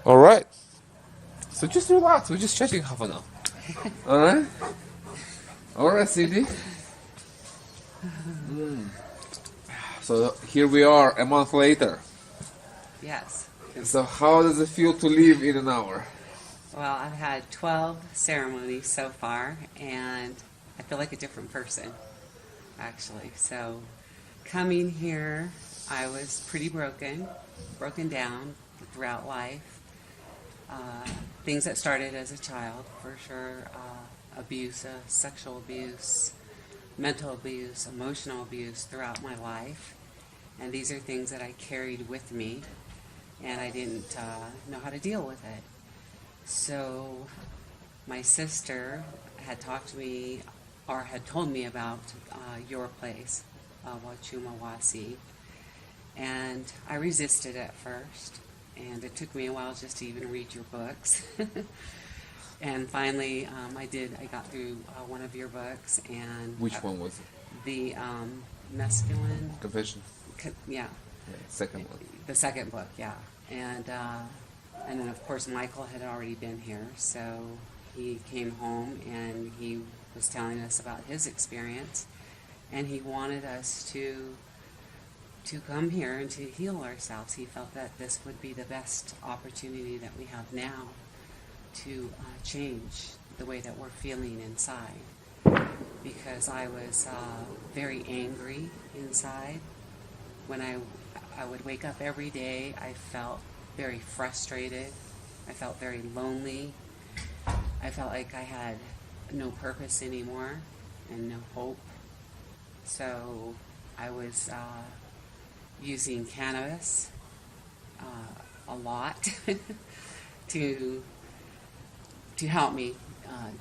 All right. So just relax. We're just chatting half an hour. All right. All right, Cindy. So here we are, a month later. Yes. So how does it feel to live in an hour? Well, I've had 12 ceremonies so far, and I feel like a different person, actually. So coming here, I was pretty broken down throughout life. Things that started as a child, for sure. Abuse, sexual abuse, mental abuse, emotional abuse throughout my life. And these are things that I carried with me, and I didn't know how to deal with it. So my sister had talked to me, or had told me about your place, Huachuma, and I resisted at first, and it took me a while just to even read your books. And finally, I got through one of your books, and Which one was it? the masculine Confession. Yeah, Second one. the second book, yeah. And then, of course, Michael had already been here, so he came home and he was telling us about his experience, and he wanted us to come here and to heal ourselves. He felt that this would be the best opportunity that we have now to change the way that we're feeling inside, because I was very angry inside. When I would wake up every day, I felt very frustrated. I felt very lonely. I felt like I had no purpose anymore and no hope. So I was using cannabis a lot to help me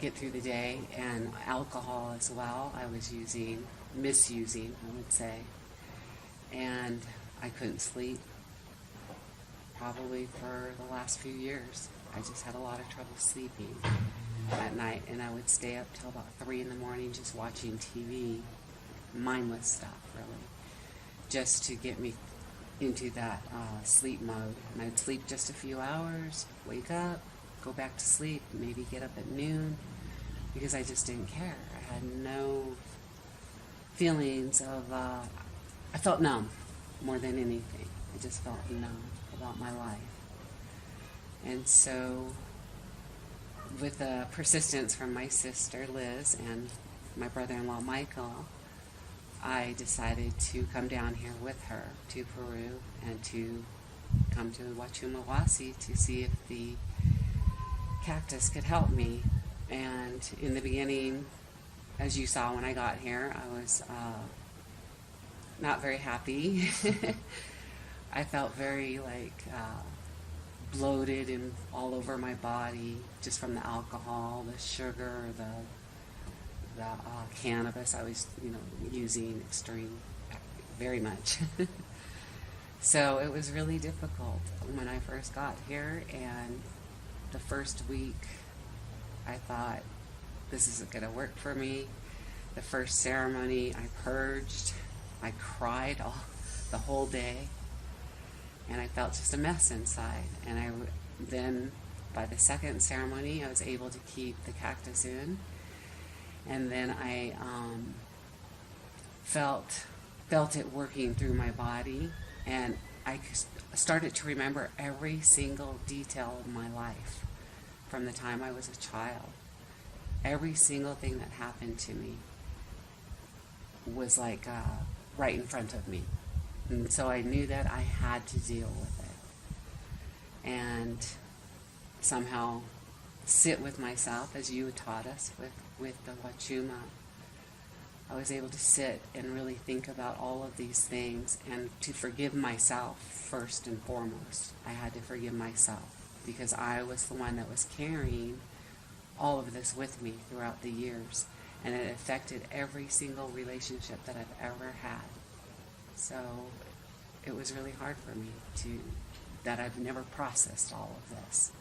get through the day, and alcohol as well. I was misusing, I would say. And I couldn't sleep probably for the last few years. I just had a lot of trouble sleeping at night, and I would stay up till about 3 in the morning just watching TV, mindless stuff really, just to get me into that sleep mode. And I'd sleep just a few hours, wake up, go back to sleep, maybe get up at noon, because I just didn't care. I had no feelings of I felt numb more than anything. I just felt numb about my life. And so, with the persistence from my sister Liz and my brother-in-law Michael, I decided to come down here with her to Peru and to come to Huachuma to see if the cactus could help me. And in the beginning, as you saw when I got here, I was not very happy. I felt very bloated and all over my body, just from the alcohol, the sugar, the cannabis I was using very much. So it was really difficult when I first got here, and the first week I thought, this isn't going to work for me. The first ceremony I purged, I cried the whole day, and I felt just a mess inside. And then by the second ceremony, I was able to keep the cactus in, and then I felt it working through my body, and I started to remember every single detail of my life from the time I was a child. Every single thing that happened to me was right in front of me. And so I knew that I had to deal with it and somehow sit with myself, as you taught us with the Huachuma. I was able to sit and really think about all of these things and to forgive myself first and foremost. I had to forgive myself because I was the one that was carrying all of this with me throughout the years, and it affected every single relationship that I've ever had. So it was really hard for me that I've never processed all of this.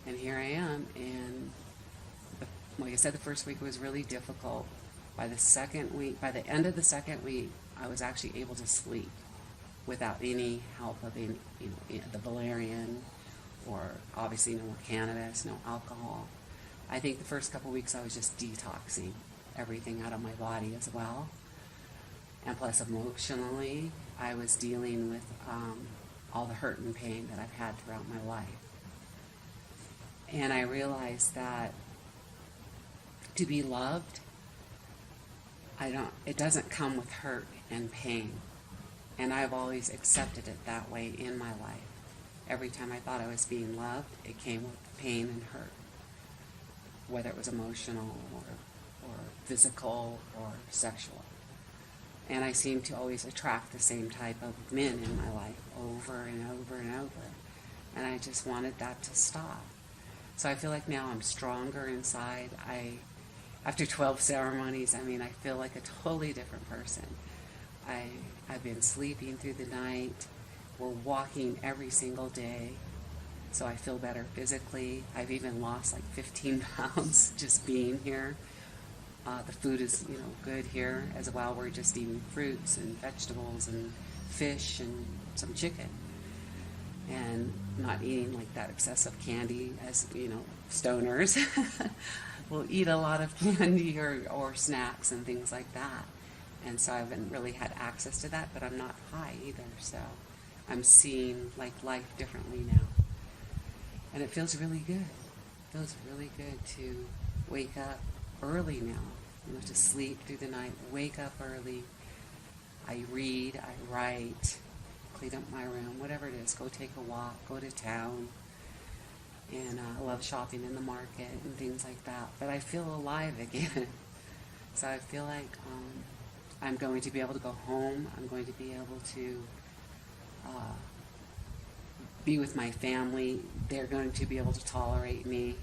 And here I am, and like I said, the first week was really difficult. By the end of the second week, I was actually able to sleep without any help of the valerian or obviously no more cannabis, no alcohol. I think the first couple weeks I was just detoxing everything out of my body as well. And plus emotionally, I was dealing with all the hurt and pain that I've had throughout my life. And I realized that to be loved, it doesn't come with hurt and pain. And I've always accepted it that way in my life. Every time I thought I was being loved, it came with pain and hurt, whether it was emotional or physical or sexual. And I seemed to always attract the same type of men in my life over and over and over. And I just wanted that to stop. So I feel like now I'm stronger inside. After 12 ceremonies, I feel like a totally different person. I've been sleeping through the night. We're walking every single day, so I feel better physically. I've even lost like 15 pounds just being here. The food is, good here as well. We're just eating fruits and vegetables and fish and some chicken, and not eating like that excessive candy as stoners. We'll eat a lot of candy or snacks and things like that. And so I haven't really had access to that, but I'm not high either. So I'm seeing like life differently now. And it feels really good. It feels really good to wake up early now, to sleep through the night, wake up early. I read, I write, clean up my room, whatever it is, go take a walk, go to town. And I love shopping in the market and things like that. But I feel alive again. So I feel like I'm going to be able to go home. I'm going to be able to be with my family. They're going to be able to tolerate me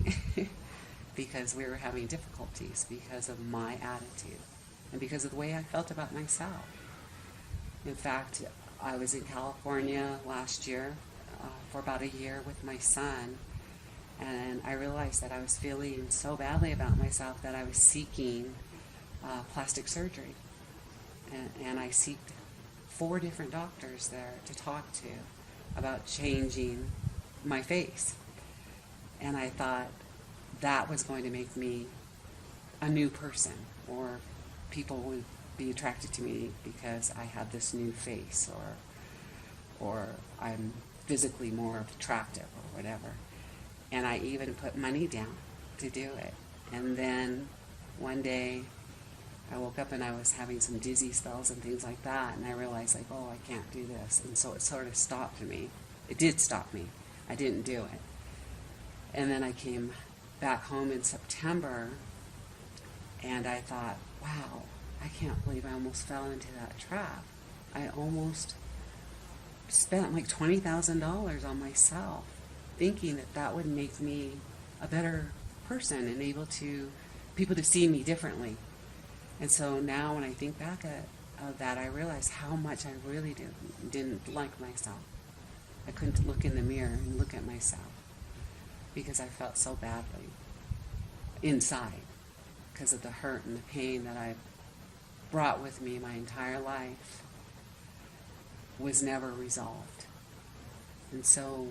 because we were having difficulties because of my attitude and because of the way I felt about myself. In fact, I was in California last year for about a year with my son, and I realized that I was feeling so badly about myself that I was seeking plastic surgery. And I seeked 4 different doctors there to talk to about changing my face. And I thought that was going to make me a new person, or people would be attracted to me because I had this new face, or I'm physically more attractive or whatever. And I even put money down to do it. And then one day I woke up and I was having some dizzy spells and things like that, and I realized I can't do this. And so it sort of stopped me. It did stop me. I didn't do it. And then I came back home in September, and I thought, wow, I can't believe I almost fell into that trap. I almost spent like $20,000 on myself, thinking that would make me a better person and able to people to see me differently. And so now when I think back of that, I realize how much I really didn't like myself. I couldn't look in the mirror and look at myself because I felt so badly inside because of the hurt and the pain that I've brought with me my entire life was never resolved. And so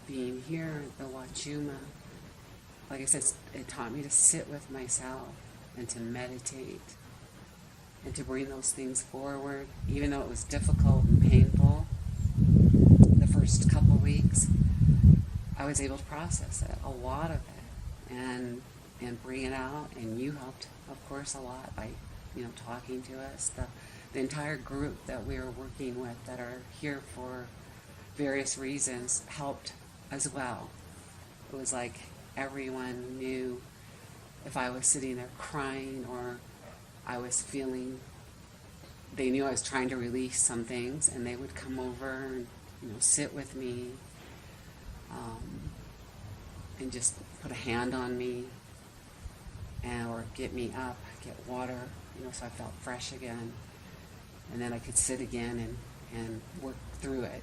being here at the Huachuma, like I said, it taught me to sit with myself and to meditate and to bring those things forward, even though it was difficult and painful the first couple of weeks. I was able to process it, a lot of it, and bring it out. And you helped, of course, a lot by talking to us. The entire group that we were working with that are here for various reasons helped as well. It was like everyone knew if I was sitting there crying or I was feeling, they knew I was trying to release some things, and they would come over and sit with me and just put a hand on me or get me up, get water, so I felt fresh again. And then I could sit again and work through it.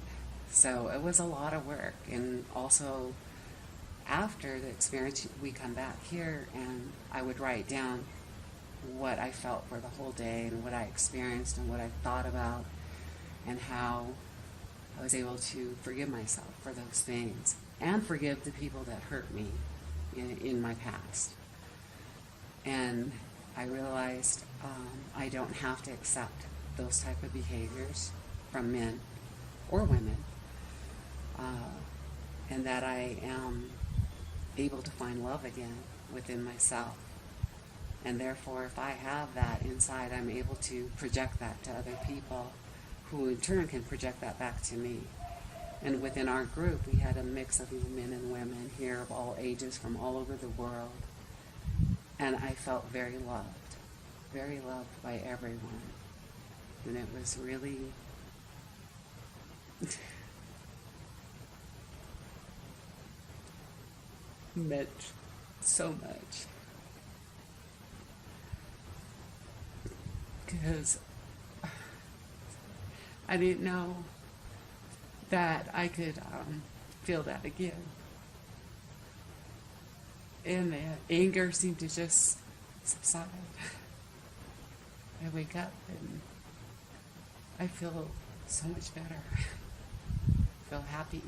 So it was a lot of work. And also after the experience, we come back here and I would write down what I felt for the whole day and what I experienced and what I thought about and how I was able to forgive myself for those things and forgive the people that hurt me in my past. And I realized I don't have to accept those type of behaviors from men or women, and that I am able to find love again within myself. And therefore, if I have that inside, I'm able to project that to other people, who in turn can project that back to me. And within our group, we had a mix of men and women here of all ages from all over the world. And I felt very loved by everyone. And it was really meant so much. Because I didn't know that I could feel that again. And the anger seemed to just subside. I wake up and I feel so much better. I feel happy.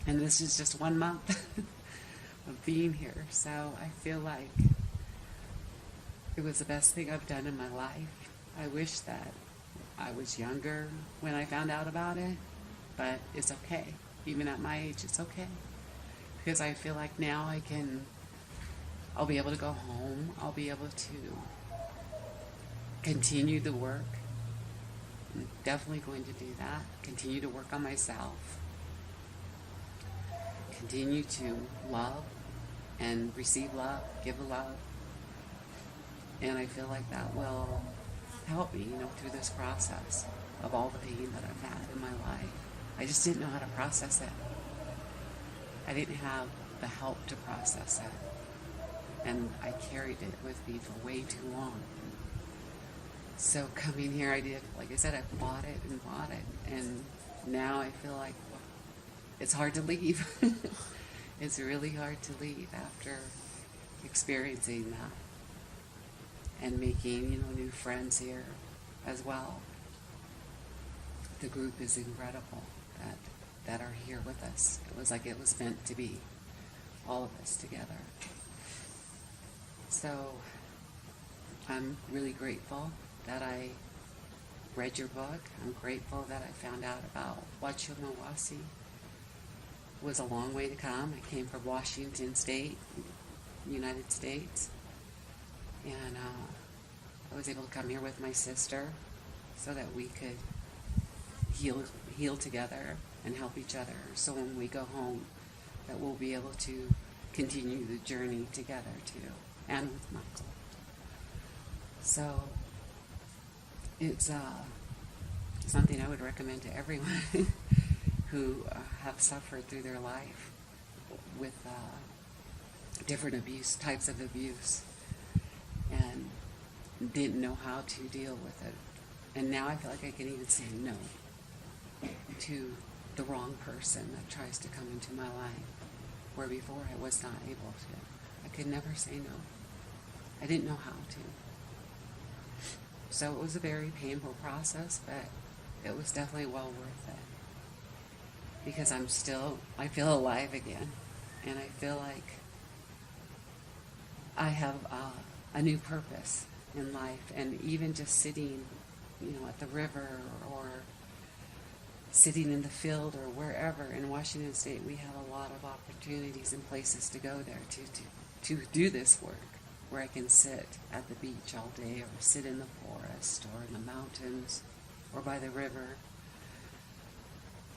And this is just 1 month of being here. So I feel like it was the best thing I've done in my life. I wish that I was younger when I found out about it, but it's okay. Even at my age, it's okay. Because I feel like now I'll be able to go home. I'll be able to continue the work. I'm definitely going to do that. Continue to work on myself. Continue to love and receive love, give love. And I feel like that will help me, through this process of all the pain that I've had in my life. I just didn't know how to process it. I didn't have the help to process it. And I carried it with me for way too long. So coming here, I did, like I said, I bought it. And now I feel like it's hard to leave. It's really hard to leave after experiencing that. And making, new friends here as well. The group is incredible that are here with us. It was like it was meant to be, all of us together. So I'm really grateful that I read your book. I'm grateful that I found out about Huachuma. It was a long way to come. I came from Washington State, United States. And I was able to come here with my sister so that we could heal together and help each other. So when we go home, that we'll be able to continue the journey together too, and with Michael. So it's something I would recommend to everyone who have suffered through their life with different types of abuse. And didn't know how to deal with it. And now I feel like I can even say no to the wrong person that tries to come into my life, where before I was not able to. I could never say no. I didn't know how to. So it was a very painful process, but it was definitely well worth it. Because I feel alive again. And I feel like I have a new purpose in life. And even just sitting, at the river or sitting in the field or wherever in Washington State, we have a lot of opportunities and places to go there to do this work, where I can sit at the beach all day or sit in the forest or in the mountains or by the river.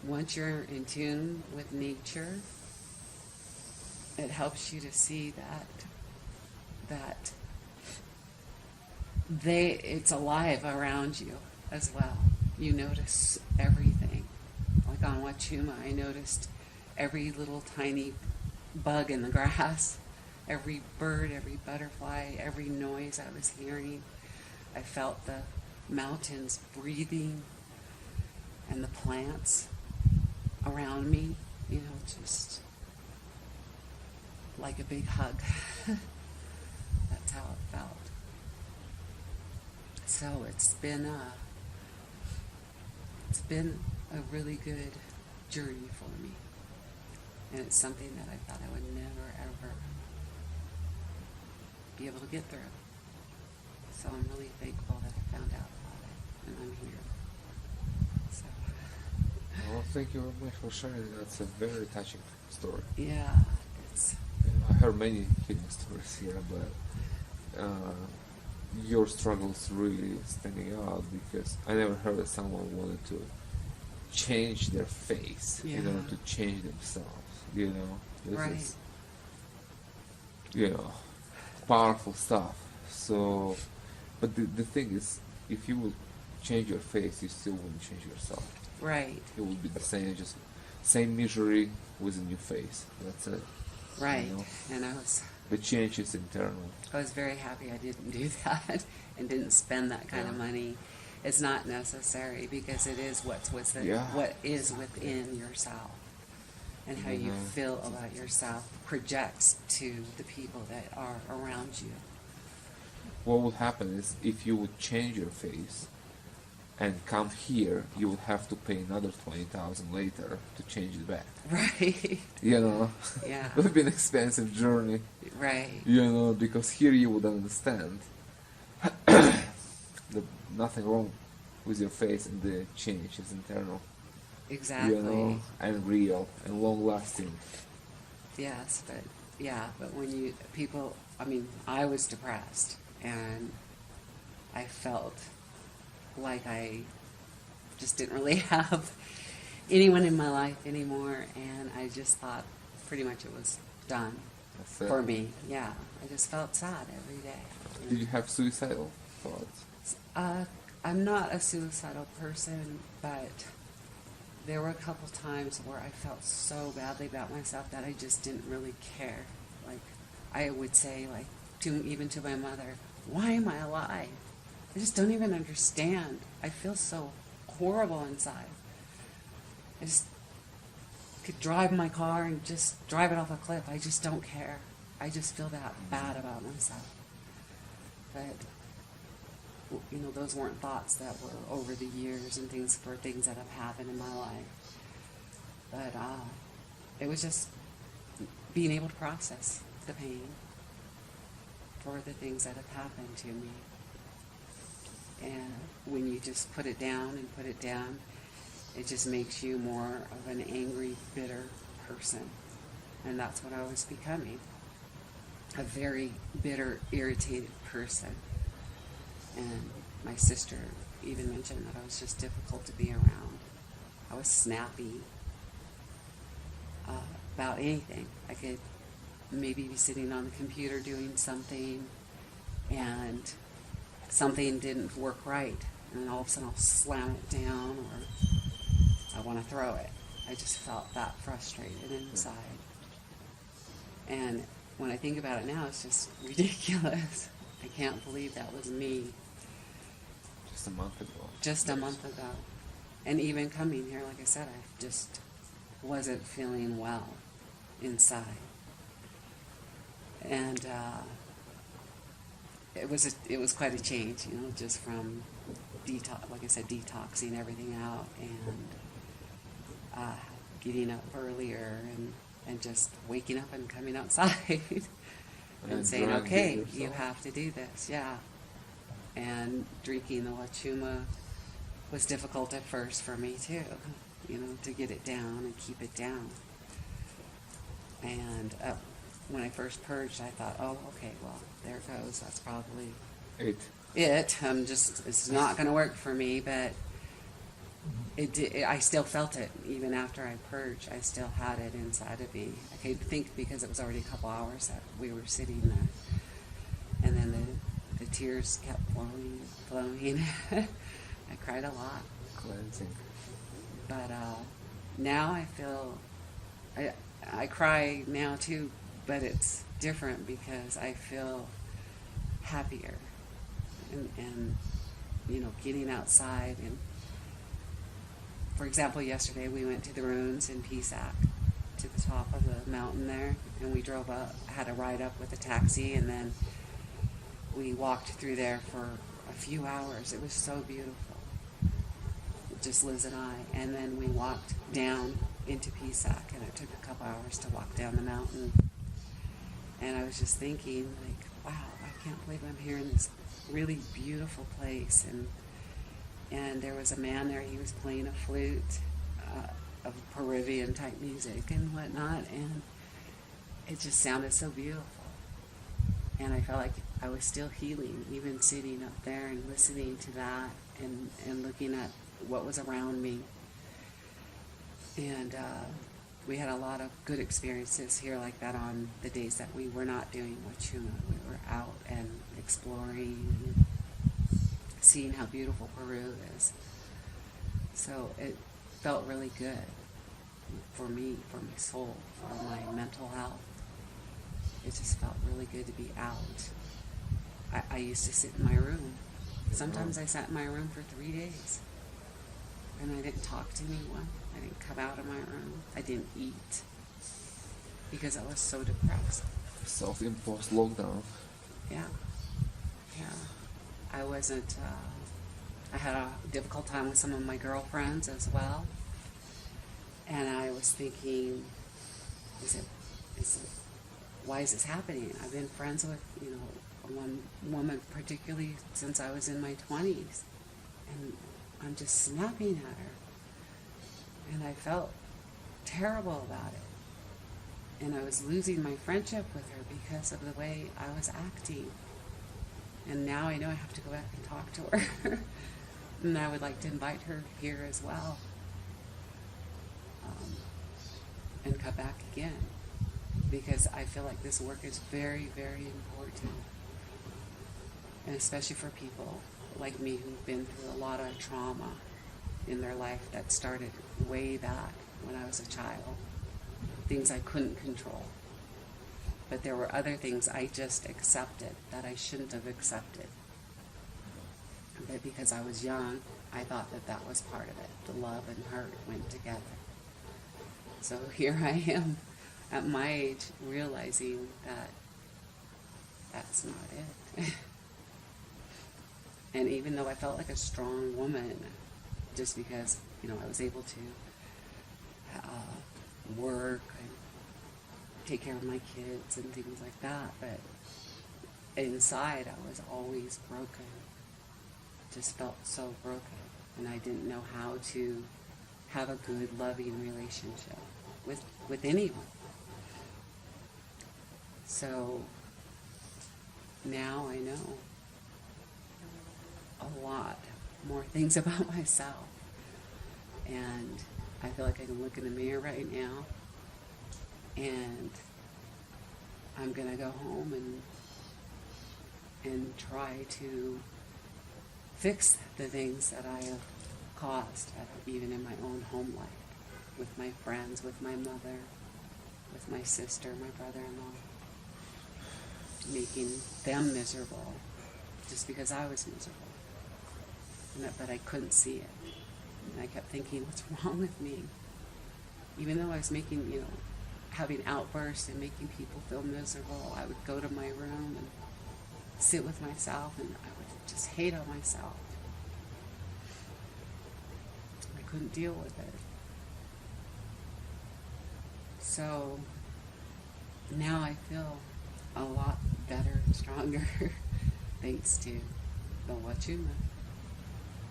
Once you're in tune with nature, it helps you to see that it's alive around you as well. You notice everything. Like on Huachuma, I noticed every little tiny bug in the grass, every bird, every butterfly, every noise I was hearing. I felt the mountains breathing and the plants around me, just like a big hug. That's how it felt. So it's been a really good journey for me. And it's something that I thought I would never, ever be able to get through. So I'm really thankful that I found out about it, and I'm here. So, Well, thank you very much for sharing. That's a very touching story. yeah, it's, I heard many healing stories here, but your struggles really standing out because I never heard that someone wanted to change their face in Yeah. order to change themselves. You know, this Right. is, you know, powerful stuff. So, but the thing is, if you would change your face, you still wouldn't change yourself. right, It would be the same, just same misery with a new face. That's it. right. You know? And The change is internal. I was very happy I didn't do that and didn't spend that kind of Yeah. money. It's not necessary because it is what's within, Yeah. what is within yourself, and how you Mhm. feel about yourself projects to the people that are around you. What would happen is if you would change your face and come here, you would have to pay another 20,000 later to change it back. Right. You know, Yeah. it would be an expensive journey. Right. You know, because here you would understand that nothing wrong with your face and the change is internal. Exactly. You know, and real and long lasting. Yes, but yeah, but when you people, I mean, I was depressed and I felt like I just didn't really have anyone in my life anymore, and I just thought pretty much it was done That's it. for me. Yeah, I just felt sad every day. Did you have suicidal thoughts? I'm not a suicidal person, but there were a couple times where I felt so badly about myself that I just didn't really care. Like, I would say, like, even to my mother, why am I alive? I just don't even understand. I feel so horrible inside. I just could drive my car and just drive it off a cliff. I just don't care. I just feel that bad about myself. But, you know, those weren't thoughts that were over the years and things that have happened in my life. But it was just being able to process the pain for the things that have happened to me. And when you just put it down and put it down, it just makes you more of an angry, bitter person. And that's what I was becoming. A very bitter, irritated person. And my sister even mentioned that I was just difficult to be around. I was snappy about anything. I could maybe be sitting on the computer doing something and something didn't work right, and all of a sudden I'll slam it down or I want to throw it. I just felt that frustrated inside. And when I think about it now, it's just ridiculous. I can't believe that was me Just a month ago. just a month ago. And even coming here, like I said, I just wasn't feeling well inside. And it was quite a change, you know, just from like I said, detoxing everything out and getting up earlier and just waking up and coming outside and saying, driving okay, yourself. you have to do this, yeah. And drinking the Huachuma was difficult at first for me too, you know, to get it down and keep it down. And when I first purged, I thought, oh, okay, well, there it goes. That's probably It. it's not going to work for me, but it did. I still felt it even after I purged. I still had it inside of me. I could think because it was already a couple hours that we were sitting there, and then the tears kept flowing and flowing. I cried a lot, Cleansing. but now I feel I cry now too, but it's different because I feel happier and you know, getting outside. And for example, yesterday we went to the ruins in Pisac, to the top of the mountain there, and we drove up, had a ride up with a taxi, and then we walked through there for a few hours. It was so beautiful. just Liz and I. And then we walked down into Pisac, and it took a couple hours to walk down the mountain. And I was just thinking, like, wow, I can't believe I'm here in this really beautiful place. And there was a man there, he was playing a flute of Peruvian type music and whatnot, and it just sounded so beautiful. And I felt like I was still healing, even sitting up there and listening to that and looking at what was around me. And we had a lot of good experiences here like that on the days that we were not doing Huachuma. We were out and exploring and seeing how beautiful Peru is. So it felt really good for me, for my soul, for my mental health. It just felt really good to be out. I used to sit in my room. Sometimes I sat in my room for 3 days. And I didn't talk to anyone. I didn't come out of my room. I didn't eat. Because I was so depressed. Self-imposed lockdown. Yeah. Yeah. I wasn't, I had a difficult time with some of my girlfriends as well. And I was thinking, why is this happening? I've been friends with, one woman particularly since I was in my 20s. And I'm just snapping at her. And I felt terrible about it. And I was losing my friendship with her because of the way I was acting. And now I know I have to go back and talk to her. And I would like to invite her here as well. And come back again. Because I feel like this work is very, very important. And especially for people like me who've been through a lot of trauma in their life that started way back when I was a child. Things I couldn't control. But there were other things I just accepted that I shouldn't have accepted. But because I was young, I thought that that was part of it. The love and hurt went together. So here I am at my age realizing that that's not it. And even though I felt like a strong woman, just because, I was able to work and take care of my kids and things like that, but inside I was always broken. Just felt so broken. And I didn't know how to have a good, loving relationship with anyone. So now I know a lot more things about myself. And I feel like I can look in the mirror right now and I'm going to go home and try to fix the things that I have caused, even in my own home life, with my friends, with my mother, with my sister, my brother-in-law, making them miserable just because I was miserable. But I couldn't see it. And I kept thinking, what's wrong with me? Even though I was making, having outbursts and making people feel miserable, I would go to my room and sit with myself and I would just hate on myself. I couldn't deal with it. So now I feel a lot better and stronger thanks to the Huachuma.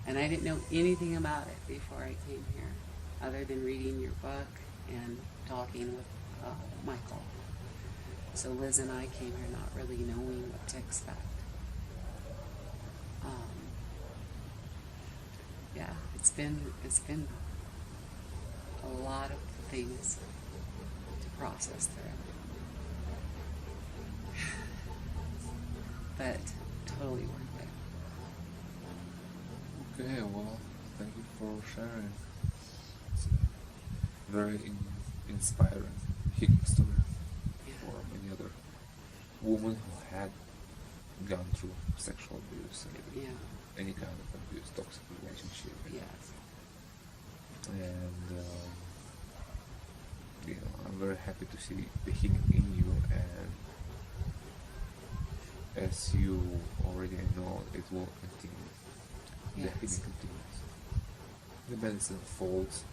And I didn't know anything about it before I came here, other than reading your book and talking with Michael. So Liz and I came here not really knowing what to expect. It's been a lot of things to process through. But totally worth it. Okay, well, thank you for sharing. It's a very inspiring healing story for many other women who had gone through sexual abuse and any kind of abuse, toxic relationship. Yes. And I'm very happy to see the healing in you, and as you already know, it will continue. Yes. The healing continues. the medicine unfolds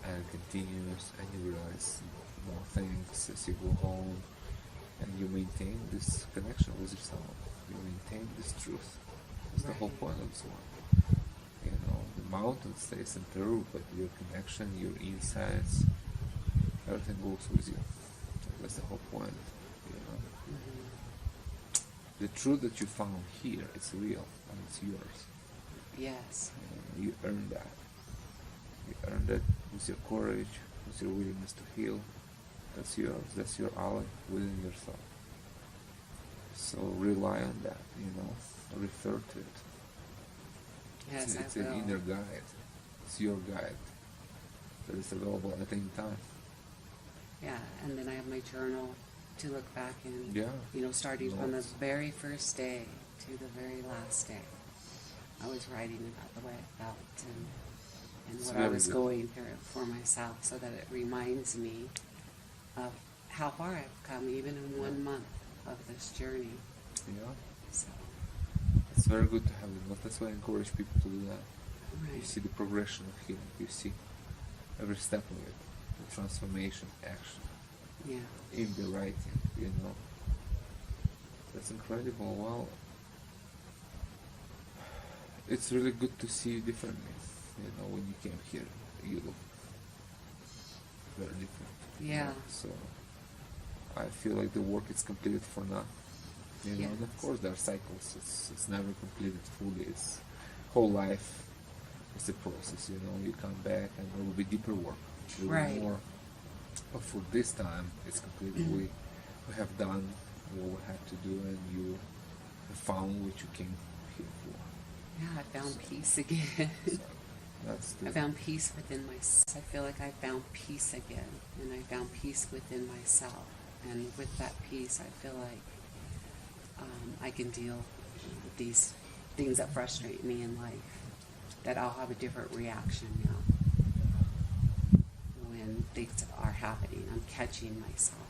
and continues, and you realize more things as you go home, and you maintain this connection with yourself. You maintain this truth. That's the whole point of this one. You know, the mountain stays in Peru, but your connection, your insights, everything goes with you. That's the whole point. You know, the truth that you found here, it's real and it's yours. Yes. You earned that. You earned it with your courage, with your willingness to heal. That's yours. That's your ally within yourself. So rely on that. You know, refer to it. Yes, It's I an will. inner guide. It's your guide that is available at any time. Yeah, and then I have my journal to look back in. Yeah. You know, starting from the Notes. very first day to the very last day. I was writing about the way I felt and It's what I very was good. going through for myself, so that it reminds me of how far I've come, even in 1 month of this journey. Yeah. So, It's very good to have it. That's why I encourage people to do that. You right. see the progression of healing. You see every step of it, the transformation, action, Yeah. in the writing. You know, that's incredible. Well, it's really good to see you differently. You know, when you came here, you look very different. you Yeah. know. So I feel like the work is completed for now. You know, and of Yes. course there are cycles. It's never completed fully. It's whole life. It's a process. You know, you come back and there will be deeper work. There will Right. be more. But for this time, it's completed. We have done what we had to do, and you have found what you came here for. Yeah, I found peace again. So that's I the found peace within myself. I feel like I found peace again, and I found peace within myself. And with that peace, I feel like I can deal with these things that frustrate me in life. That I'll have a different reaction now when things are happening. I'm catching myself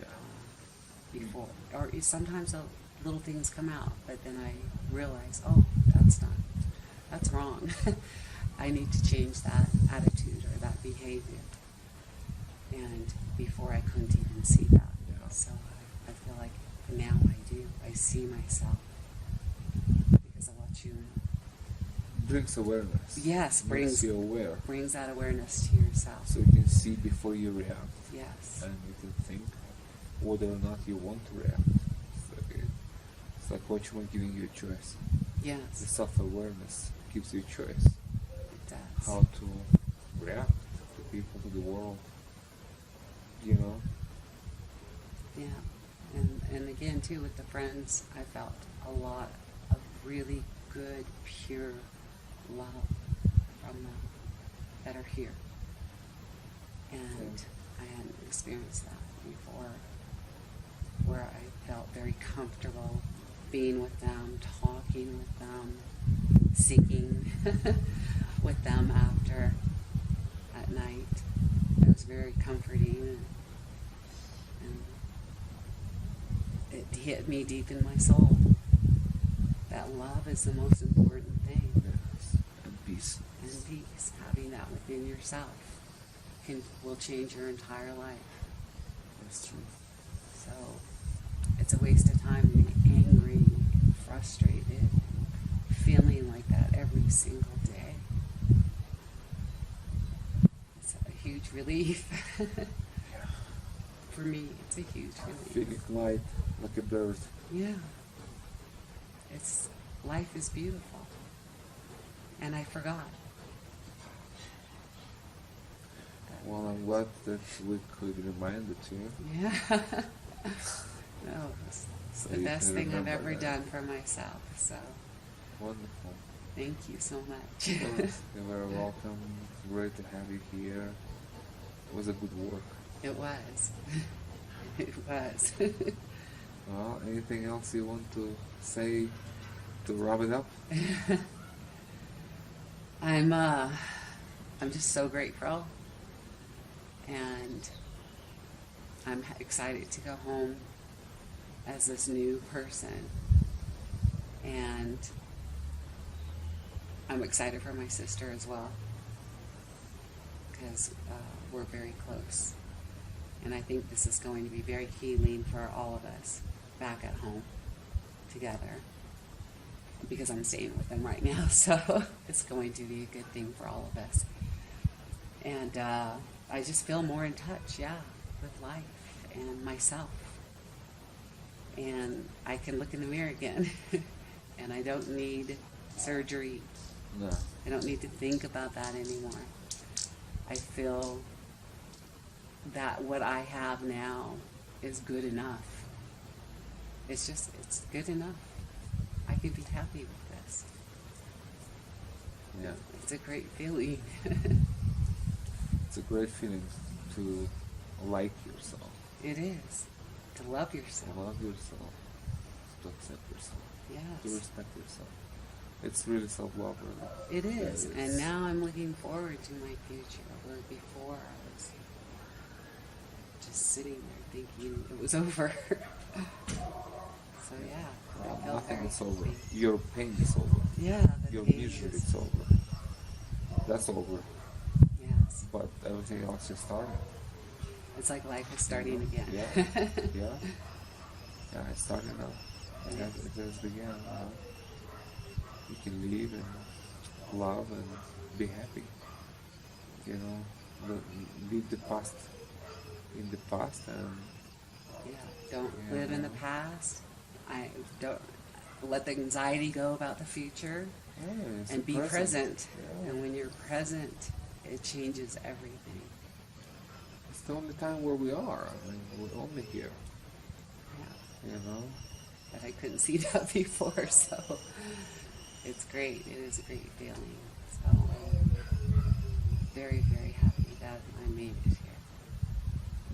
yeah. before, or sometimes little things come out, but then I realize, oh, that's wrong. I need to change that attitude or that behavior. And before I couldn't even see that. Yeah. So I feel like now I do. I see myself because of Huachuma. Brings awareness. Yes, Makes brings you aware, that awareness to yourself. so you can see before you react, Yes. and you can think whether or not you want to react. It's like what you want giving you a choice. The Yes. self-awareness gives you a choice It does. how to react to people, to the world. You know. Yeah. And again too with the friends, I felt a lot of really good, pure love from them that are here. And I hadn't experienced that before, where I felt very comfortable being with them, talking with them, singing with them after at night. It was very comforting, and it hit me deep in my soul. That love is the most important thing. Yes. And peace. And peace, having that within yourself, will change your entire life. That's true. So it's a waste of time to be angry, frustrated, feeling like that every single day. It's a huge relief. Yeah. For me, it's a huge relief. Feeling light, like a bird. Yeah. Life is beautiful. And I forgot. Well, I'm glad that we could remind it to you. Yeah. No, it's So the you best can thing I've remember ever that. done for myself. So Wonderful. thank you so much. You're very welcome. It's great to have you here. It was a good work. It was. It was. Well, anything else you want to say to wrap it up? I'm just so grateful, and I'm excited to go home as this new person, and I'm excited for my sister as well, because we're very close. And I think this is going to be very healing for all of us back at home together, because I'm staying with them right now, so it's going to be a good thing for all of us. And I just feel more in touch, with life and myself. And I can look in the mirror again, and I don't need surgery. No. I don't need to think about that anymore. I feel that what I have now is good enough. It's good enough. I can be happy with this. Yeah. It's a great feeling. It's a great feeling to like yourself. It is. To love yourself. To love yourself. To accept yourself. Yes. To respect yourself. It's really self-love, really. It is. Yeah, And now I'm looking forward to my future, where before I was just sitting there thinking it was over. So yeah, I feel Nothing very is over. happy. Your pain is over. Yeah, the Your pain misery is- is over. That's over. Yes. But everything else is starting. It's like life is starting again. Yeah. Yeah. Yeah, it's starting now. It has begun. You can live and love and be happy. Leave the past in the past and Yeah, don't live in the past. I don't let the anxiety go about the future, it's and the be present. Yeah. And when you're present, it changes everything. It's the only time where we are. I mean, we're only here. Yeah. But I couldn't see that before, so it's great. It is a great feeling. So I'm very, very happy that I made it here.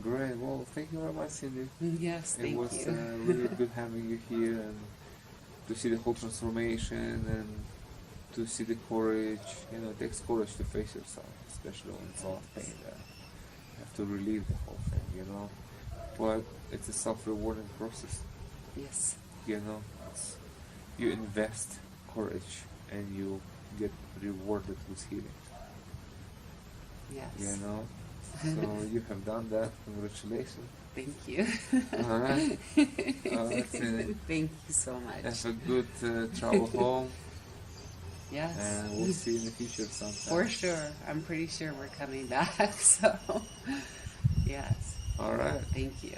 Great. Well, thank you very much, Cindy. Yes, thank It was you. really good having you here and to see the whole transformation and to see the courage. It takes courage to face yourself, especially when it's a lot of pain there. You have to relieve the whole thing, But it's a self-rewarding process, Yes. You invest courage and you get rewarded with healing, Yes. So you have done that. Congratulations. Thank you. All right. Cindy. Thank you so much. Have a good travel home. Yes. And we'll see you in the future sometime. For sure. I'm pretty sure we're coming back. So, yes. All right. Thank you.